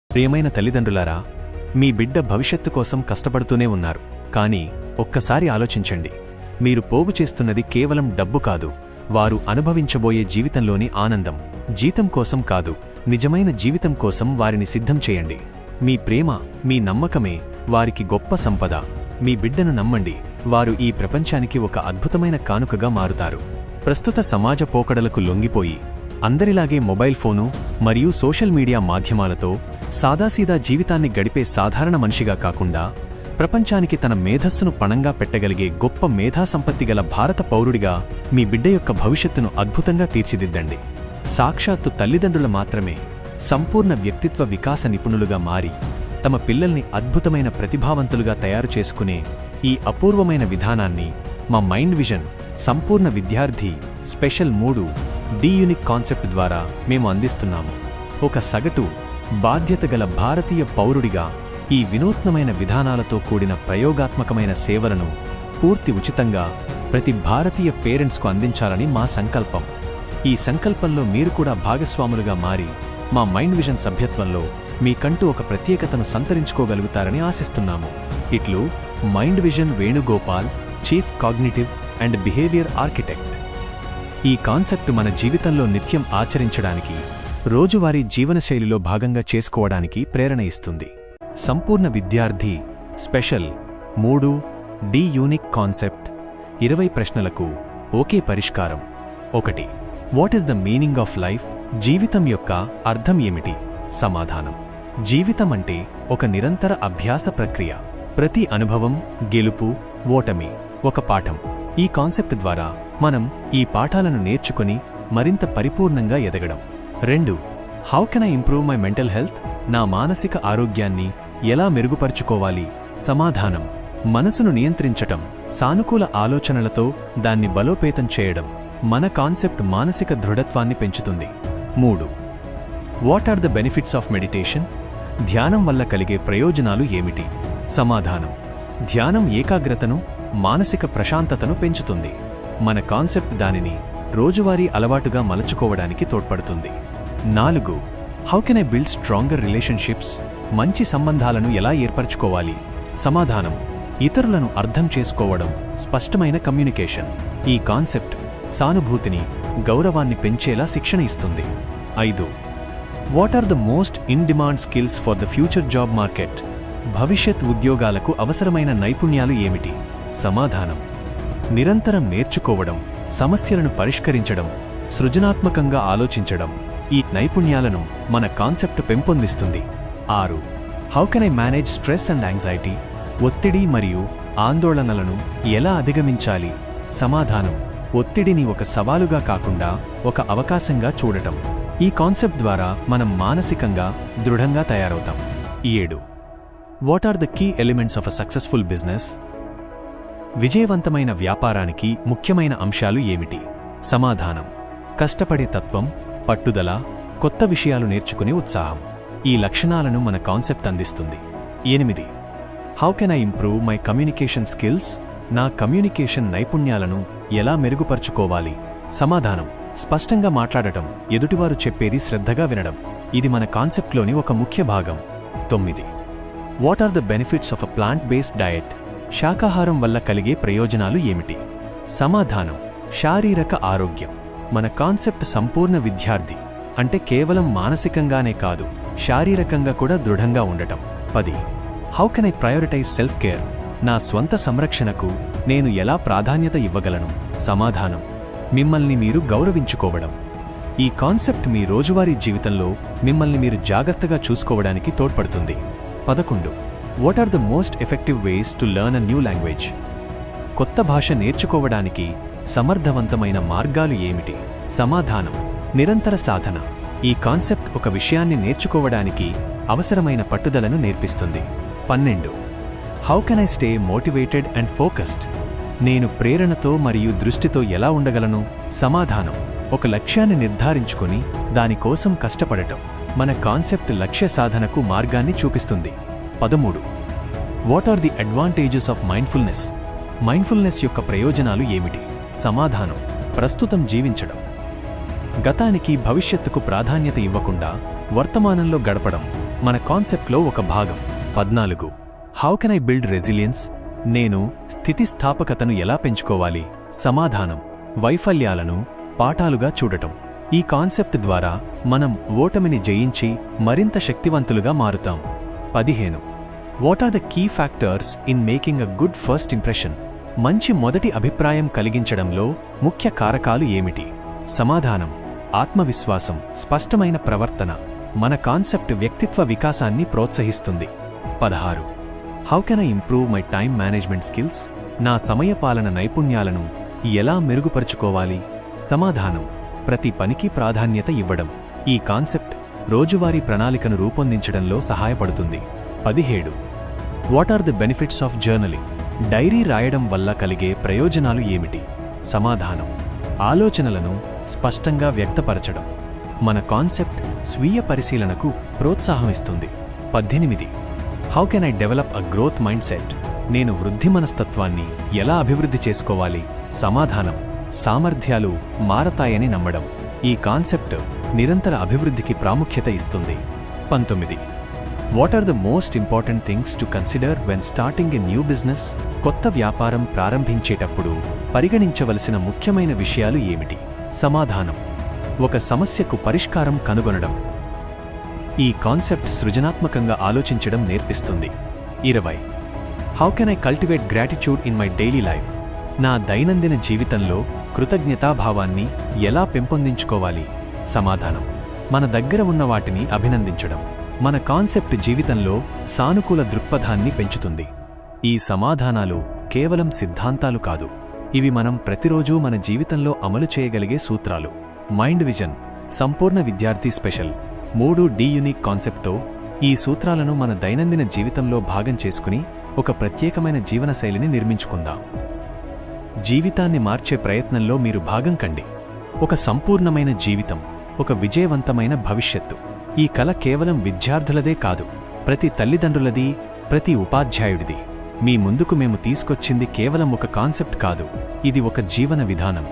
ప్రియమైన తల్లిదండ్రులారా, మీ బిడ్డ భవిష్యత్తు కోసం కష్టపడుతూనే ఉన్నారు. కానీ ఒక్కసారి ఆలోచించండి, మీరు పోగు చేస్తున్నది కేవలం డబ్బు కాదు, వారు అనుభవించబోయే జీవితంలోని ఆనందం. జీతం కోసం కాదు, నిజమైన జీవితం కోసం వారిని సిద్ధం చేయండి. మీ ప్రేమ, మీ నమ్మకమే వారికి గొప్ప సంపద. మీ బిడ్డను నమ్మండి, వారు ఈ ప్రపంచానికి ఒక అద్భుతమైన కానుకగా మారుతారు. ప్రస్తుత సమాజ పోకడలకు లొంగిపోయి అందరిలాగే మొబైల్ ఫోను మరియు సోషల్ మీడియా మాధ్యమాలతో సాదాసీదా జీవితాన్ని గడిపే సాధారణ మనిషిగా కాకుండా, ప్రపంచానికి తన మేధస్సును పణంగా పెట్టగలిగే గొప్ప మేధాసంపత్తిగల భారత పౌరుడిగా మీ బిడ్డ యొక్క భవిష్యత్తును అద్భుతంగా తీర్చిదిద్దండి. సాక్షాత్తు తల్లిదండ్రులు మాత్రమే సంపూర్ణ వ్యక్తిత్వ వికాస నిపుణులుగా మారి తమ పిల్లల్ని అద్భుతమైన ప్రతిభావంతులుగా తయారు చేసుకునే ఈ అపూర్వమైన విధానాన్ని మా మైండ్ విజన్ సంపూర్ణ విద్యార్థి స్పెషల్ 3D యూనిక్ కాన్సెప్ట్ ద్వారా మేము అందిస్తున్నాము. ఒక సగటు బాధ్యతగల భారతీయ పౌరుడిగా ఈ వినూత్నమైన విధానాలతో కూడిన ప్రయోగాత్మకమైన సేవలను పూర్తి ఉచితంగా ప్రతి భారతీయ పేరెంట్స్కు అందించాలని మా సంకల్పం. ఈ సంకల్పంలో మీరు కూడా భాగస్వాములుగా మారి మా మైండ్ విజన్ సభ్యత్వంలో మీకంటూ ఒక ప్రత్యేకతను సంతరించుకోగలుగుతారని ఆశిస్తున్నాము. ఇట్లు mind vision Venugopal, chief cognitive and behaviour architect. ఈ కాన్సెప్ట్ మన జీవితంలో నిత్యం ఆచరించడానికి, రోజువారీ జీవనశైలిలో భాగంగా చేసుకోవడానికి ప్రేరణ ఇస్తుంది. సంపూర్ణ విద్యార్థి స్పెషల్ 3D యూనిక్ కాన్సెప్ట్. 20 ప్రశ్నలకు ఒకే పరిష్కారం. 1. What is the meaning of life? జీవితం యొక్క అర్థం ఏమిటి? సమాధానం: జీవితం అంటే ఒక నిరంతర అభ్యాస ప్రక్రియ. ప్రతి అనుభవం, గెలుపు, ఓటమి ఒక పాఠం. ఈ కాన్సెప్ట్ ద్వారా మనం ఈ పాఠాలను నేర్చుకుని మరింత పరిపూర్ణంగా ఎదగడం. 2. How can I improve my mental health? నా మానసిక ఆరోగ్యాన్ని ఎలా మెరుగుపరుచుకోవాలి? సమాధానం: మనసును నియంత్రించటం, సానుకూల ఆలోచనలతో దాన్ని బలోపేతం చేయడం. మన కాన్సెప్ట్ మానసిక దృఢత్వాన్ని పెంచుతుంది. 3. What are the benefits of meditation? ధ్యానం వల్ల కలిగే ప్రయోజనాలు ఏమిటి? సమాధానం: ధ్యానం ఏకాగ్రతను, మానసిక ప్రశాంతతను పెంచుతుంది. మన కాన్సెప్ట్ దానిని రోజువారీ అలవాటుగా మలచుకోవడానికి తోడ్పడుతుంది. 4. How can I build stronger relationships? మంచి సంబంధాలను ఎలా ఏర్పరచుకోవాలి? సమాధానం: ఇతరులను అర్థం చేసుకోవడం, స్పష్టమైన కమ్యూనికేషన్. ఈ కాన్సెప్ట్ సానుభూతిని, గౌరవాన్ని పెంచేలా శిక్షణ ఇస్తుంది. 5. What are the most in demand skills for the future job market? భవిష్యత్ ఉద్యోగాలకు అవసరమైన నైపుణ్యాలు ఏమిటి? సమాధానం: నిరంతరం నేర్చుకోవడం, సమస్యలను పరిష్కరించడం, సృజనాత్మకంగా ఆలోచించడం. ఈ నైపుణ్యాలను మన కాన్సెప్ట్ పెంపొందిస్తుంది. 6. How can I manage stress and anxiety? ఒత్తిడి మరియు ఆందోళనలను ఎలా అధిగమించాలి? సమాధానం: ఒత్తిడిని ఒక సవాలుగా కాకుండా ఒక అవకాశంగా చూడటం. ఈ కాన్సెప్ట్ ద్వారా మనం మానసికంగా దృఢంగా తయారవుతాం. 7. What are the key elements of a successful business? విజయవంతమైన వ్యాపారానికి ముఖ్యమైన అంశాలు ఏమిటి? సమాధానం: కష్టపడే తత్వం, పట్టుదల, కొత్త విషయాలు నేర్చుకునే ఉత్సాహం. ఈ లక్షణాలను మన కాన్సెప్ట్ అందిస్తుంది. 8. How can I improve my communication skills? నా కమ్యూనికేషన్ నైపుణ్యాలను ఎలా మెరుగుపరుచుకోవాలి? సమాధానం: స్పష్టంగా మాట్లాడటం, ఎదుటివారు చెప్పేది శ్రద్ధగా వినడం. ఇది మన కాన్సెప్ట్లోని ఒక ముఖ్య భాగం. 9. What are the benefits of a plant based diet? శాకాహారం వల్ల కలిగే ప్రయోజనాలు ఏమిటి? సమాధానం: శారీరక ఆరోగ్యం. మన కాన్సెప్ట్ సంపూర్ణ విద్యార్థి అంటే కేవలం మానసికంగానే కాదు, శారీరకంగా కూడా దృఢంగా ఉండటం. 10. How can I prioritise self care? నా స్వంత సంరక్షణకు నేను ఎలా ప్రాధాన్యత ఇవ్వగలను? సమాధానం: మిమ్మల్ని మీరు గౌరవించుకోవడం. ఈ కాన్సెప్ట్ మీ రోజువారీ జీవితంలో మిమ్మల్ని మీరు జాగ్రత్తగా చూసుకోవడానికి తోడ్పడుతుంది. 11. What are the most effective ways to learn a new language? కొత్త భాష నేర్చుకోవడానికి సమర్థవంతమైన మార్గాలు ఏమిటి? సమాధానం: నిరంతర సాధన. ఈ కాన్సెప్ట్ ఒక విషయాన్ని నేర్చుకోవడానికి అవసరమైన పట్టుదలను నేర్పిస్తుంది. 12. How can I stay motivated and focused? నేను ప్రేరణతో మరియు దృష్టితో ఎలా ఉండగలను? సమాధానం: ఒక లక్ష్యాన్ని నిర్ధారించుకొని దానికోసం కష్టపడటం. మన కాన్సెప్ట్ లక్ష్య సాధనకు మార్గాన్ని చూపిస్తుంది. 13. What are the advantages of mindfulness? Mindfulness యొక్క ప్రయోజనాలు ఏమిటి? సమాధానం: ప్రస్తుతం జీవించడం. గతానికి, భవిష్యత్తుకు ప్రాధాన్యత ఇవ్వకుండా వర్తమానంలో గడపడం. మన కాన్సెప్ట్లో ఒక భాగం. 14 how can I build resilience? నేను స్థితిస్థాపకతను ఎలా పెంచుకోవాలి? సమాధానం: వైఫల్యాలను పాఠాలుగా చూడటం. ఈ కాన్సెప్ట్ ద్వారా మనం ఓటమిని జయించి మరింత శక్తివంతులుగా మారుతాం. 15 what are the key factors in making a good first impression? మంచి మొదటి అభిప్రాయం కలిగించడంలో ముఖ్య కారకాలు ఏమిటి? సమాధానం: ఆత్మవిశ్వాసం, స్పష్టమైన ప్రవర్తన. మన కాన్సెప్ట్ వ్యక్తిత్వ వికాసాన్ని ప్రోత్సహిస్తుంది. 16 how can I improve my time management skills? నా సమయపాలన నైపుణ్యాలను ఎలా మెరుగుపరుచుకోవాలి? సమాధానం: ప్రతి పనికి ప్రాధాన్యత ఇవ్వడం. ఈ కాన్సెప్ట్ రోజువారీ ప్రణాళికను రూపొందించడంలో సహాయపడుతుంది. 17 what are the benefits of journaling? Diary రాయడం వల్ల కలిగే ప్రయోజనాలు ఏమిటి? సమాధానం: ఆలోచనలను స్పష్టంగా వ్యక్తపరచడం. మన కాన్సెప్ట్ స్వీయ పరిశీలనకు ప్రోత్సాహమిస్తుంది. 18 how can I develop a growth mind set? నేను వృద్ధి మనస్తత్వాన్ని ఎలా అభివృద్ధి చేసుకోవాలి? సమాధానం: సామర్థ్యాలు మారతాయని నమ్మడం. ఈ కాన్సెప్ట్ నిరంతర అభివృద్ధికి ప్రాముఖ్యత ఇస్తుంది. 19 what are the most important things to consider when starting a new business? కొత్త వ్యాపారం ప్రారంభించేటప్పుడు పరిగణించవలసిన ముఖ్యమైన విషయాలు ఏమిటి? సమాధానం: ఒక సమస్యకు పరిష్కారం కనుగొనడం. ఈ కాన్సెప్ట్ సృజనాత్మకంగా ఆలోచించడం నేర్పిస్తుంది. 20 how can I cultivate gratitude in my daily life? నా దైనందిన జీవితంలో కృతజ్ఞతాభావాన్ని ఎలా పెంపొందించుకోవాలి? సమాధానం: మన దగ్గర ఉన్న వాటిని అభినందించడం. మన కాన్సెప్ట్ జీవితంలో సానుకూల దృక్పథాన్ని పెంచుతుంది. ఈ సమాధానాలు కేవలం సిద్ధాంతాలు కాదు, ఇవి మనం ప్రతిరోజూ మన జీవితంలో అమలు చేయగలిగే సూత్రాలు. మైండ్ విజన్ సంపూర్ణ విద్యార్థి స్పెషల్ 3D యూనిక్ కాన్సెప్ట్తో ఈ సూత్రాలను మన దైనందిన జీవితంలో భాగం చేసుకుని ఒక ప్రత్యేకమైన జీవనశైలిని నిర్మించుకుందాం. జీవితాన్ని మార్చే ప్రయత్నంలో మీరు భాగం కండి. ఒక సంపూర్ణమైన జీవితం, ఒక విజయవంతమైన భవిష్యత్తు. ఈ కల కేవలం విద్యార్థులదే కాదు, ప్రతి తల్లిదండ్రులది, ప్రతి ఉపాధ్యాయుడిది. మీ ముందుకు మేము తీసుకొచ్చింది కేవలం ఒక కాన్సెప్ట్ కాదు, ఇది ఒక జీవన విధానం.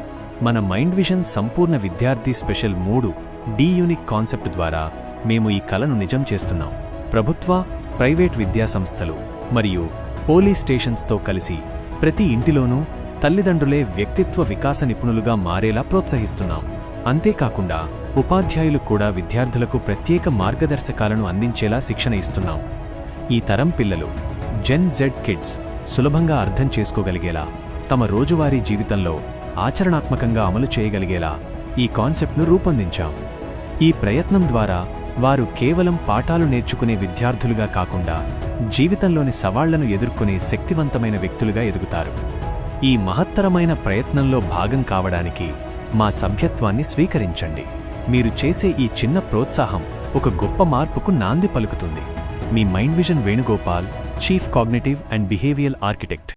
మన మైండ్ విజన్ సంపూర్ణ విద్యార్థి స్పెషల్ 3D యూనిక్ కాన్సెప్ట్ ద్వారా మేము ఈ కలను నిజం చేస్తున్నాం. ప్రభుత్వ, ప్రైవేట్ విద్యాసంస్థలు మరియు పోలీస్ స్టేషన్స్తో కలిసి ప్రతి ఇంటిలోనూ తల్లిదండ్రులే వ్యక్తిత్వ వికాస నిపుణులుగా మారేలా ప్రోత్సహిస్తున్నాం. అంతేకాకుండా ఉపాధ్యాయులు కూడా విద్యార్థులకు ప్రత్యేక మార్గదర్శకాలను అందించేలా శిక్షణ ఇస్తున్నాం. ఈ తరం పిల్లలు, జెన్ జెడ్ కిడ్స్ సులభంగా అర్థం చేసుకోగలిగేలా, తమ రోజువారీ జీవితంలో ఆచరణాత్మకంగా అమలు చేయగలిగేలా ఈ కాన్సెప్ట్ను రూపొందించాం. ఈ ప్రయత్నం ద్వారా వారు కేవలం పాఠాలు నేర్చుకునే విద్యార్థులుగా కాకుండా జీవితంలోని సవాళ్లను ఎదుర్కొనే శక్తివంతమైన వ్యక్తులుగా ఎదుగుతారు. ఈ మహత్తరమైన ప్రయత్నంలో భాగం కావడానికి మా సభ్యత్వాన్ని స్వీకరించండి. మీరు చేసే ఈ చిన్న ప్రోత్సాహం ఒక గొప్ప మార్పుకు నాంది పలుకుతుంది. మీ mind vision Venugopal, chief cognitive and behavioural architect.